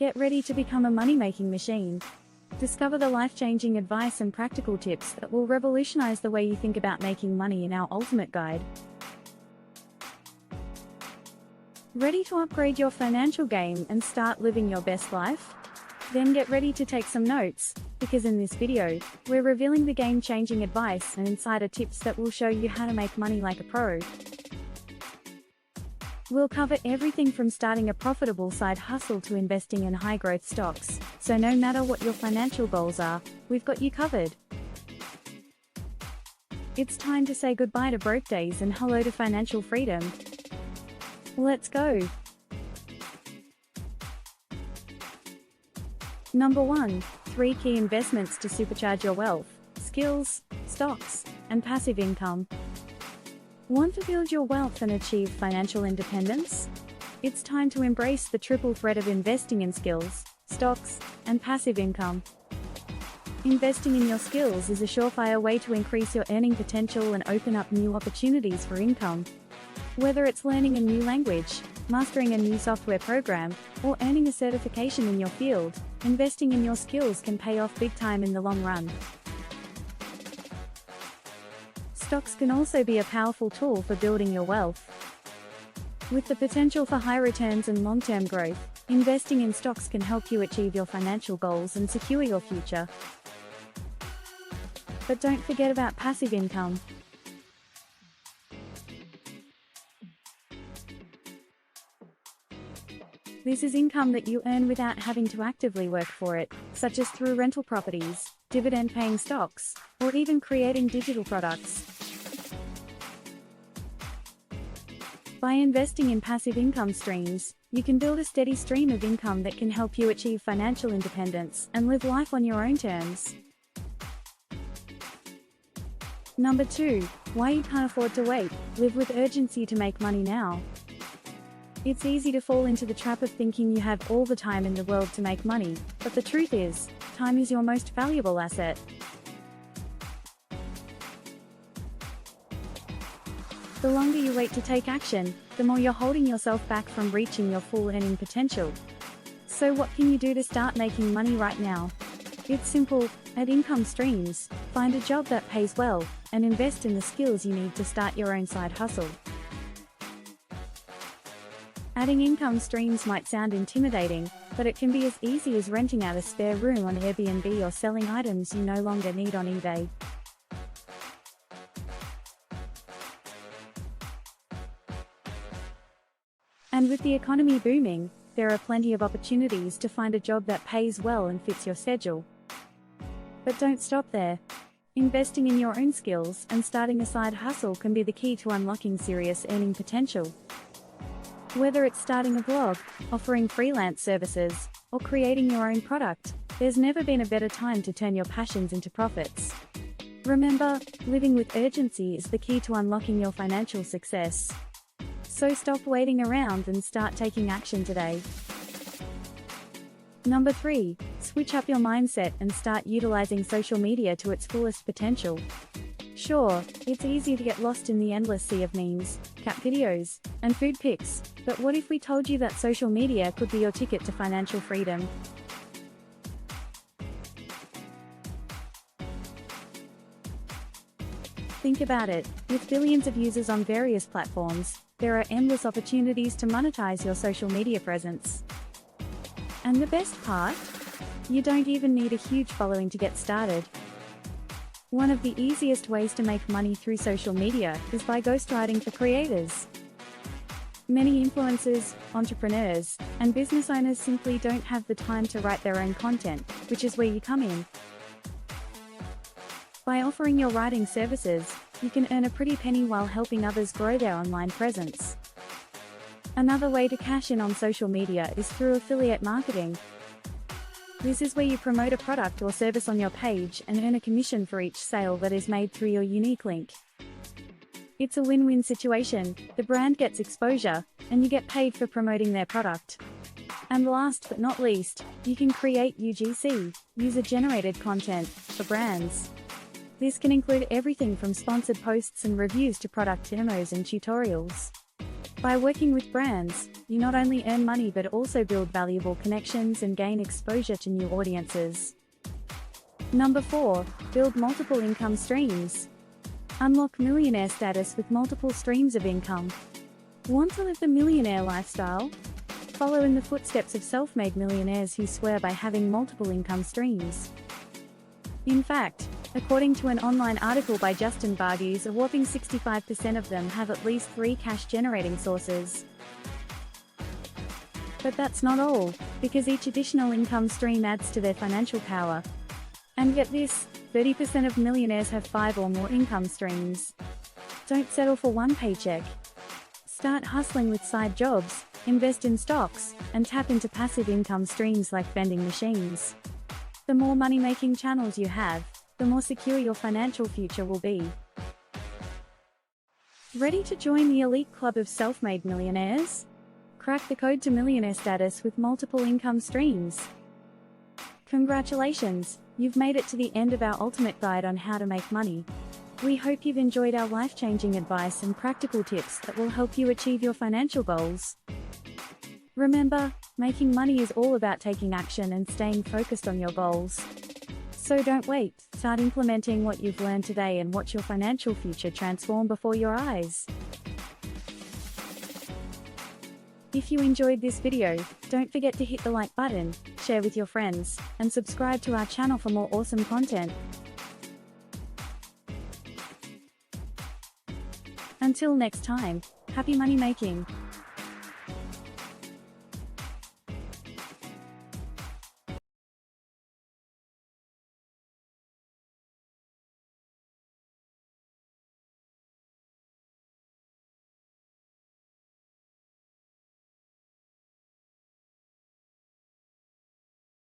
Get ready to become a money-making machine. Discover the life-changing advice and practical tips that will revolutionize the way you think about making money in our ultimate guide. Ready to upgrade your financial game and start living your best life? Then get ready to take some notes, because in this video, we're revealing the game-changing advice and insider tips that will show you how to make money like a pro. We'll cover everything from starting a profitable side hustle to investing in high-growth stocks, so no matter what your financial goals are, we've got you covered. It's time to say goodbye to broke days and hello to financial freedom. Let's go! Number 1. 3 key investments to supercharge your wealth: skills, stocks, and passive income. Want to build your wealth and achieve financial independence? It's time to embrace the triple threat of investing in skills, stocks, and passive income. Investing in your skills is a surefire way to increase your earning potential and open up new opportunities for income. Whether it's learning a new language, mastering a new software program, or earning a certification in your field, investing in your skills can pay off big time in the long run. Stocks can also be a powerful tool for building your wealth. With the potential for high returns and long-term growth, investing in stocks can help you achieve your financial goals and secure your future. But don't forget about passive income. This is income that you earn without having to actively work for it, such as through rental properties, dividend-paying stocks, or even creating digital products. By investing in passive income streams, you can build a steady stream of income that can help you achieve financial independence and live life on your own terms. Number 2. Why you can't afford to wait. Live with urgency to make money now. It's easy to fall into the trap of thinking you have all the time in the world to make money, but the truth is, time is your most valuable asset. The longer you wait to take action, the more you're holding yourself back from reaching your full earning potential. So what can you do to start making money right now? It's simple: add income streams, find a job that pays well, and invest in the skills you need to start your own side hustle. Adding income streams might sound intimidating, but it can be as easy as renting out a spare room on Airbnb or selling items you no longer need on eBay. And with the economy booming, there are plenty of opportunities to find a job that pays well and fits your schedule. But don't stop there. Investing in your own skills and starting a side hustle can be the key to unlocking serious earning potential. Whether it's starting a blog, offering freelance services, or creating your own product, there's never been a better time to turn your passions into profits. Remember, living with urgency is the key to unlocking your financial success. So stop waiting around and start taking action today. Number 3. Switch up your mindset and start utilizing social media to its fullest potential. Sure, it's easy to get lost in the endless sea of memes, cat videos, and food pics, but what if we told you that social media could be your ticket to financial freedom? Think about it. With billions of users on various platforms, there are endless opportunities to monetize your social media presence. And the best part? You don't even need a huge following to get started. One of the easiest ways to make money through social media is by ghostwriting for creators. Many influencers, entrepreneurs, and business owners simply don't have the time to write their own content, which is where you come in. By offering your writing services, you can earn a pretty penny while helping others grow their online presence. Another way to cash in on social media is through affiliate marketing. This is where you promote a product or service on your page and earn a commission for each sale that is made through your unique link. It's a win-win situation. The brand gets exposure, and you get paid for promoting their product. And last but not least, you can create UGC, user-generated content, for brands. This can include everything from sponsored posts and reviews to product demos and tutorials. By working with brands, you not only earn money but also build valuable connections and gain exposure to new audiences. Number 4. Build multiple income streams. Unlock millionaire status with multiple streams of income. Want to live the millionaire lifestyle? Follow in the footsteps of self-made millionaires who swear by having multiple income streams. In fact, according to an online article by Justin Varghese, a whopping 65% of them have at least 3 cash-generating sources. But that's not all, because each additional income stream adds to their financial power. And get this, 30% of millionaires have 5 or more income streams. Don't settle for one paycheck. Start hustling with side jobs, invest in stocks, and tap into passive income streams like vending machines. The more money-making channels you have, the more secure your financial future will be. Ready to join the elite club of self-made millionaires? Crack the code to millionaire status with multiple income streams. Congratulations, you've made it to the end of our ultimate guide on how to make money. We hope you've enjoyed our life-changing advice and practical tips that will help you achieve your financial goals. Remember, making money is all about taking action and staying focused on your goals. So don't wait, start implementing what you've learned today and watch your financial future transform before your eyes. If you enjoyed this video, don't forget to hit the like button, share with your friends, and subscribe to our channel for more awesome content. Until next time, happy money making!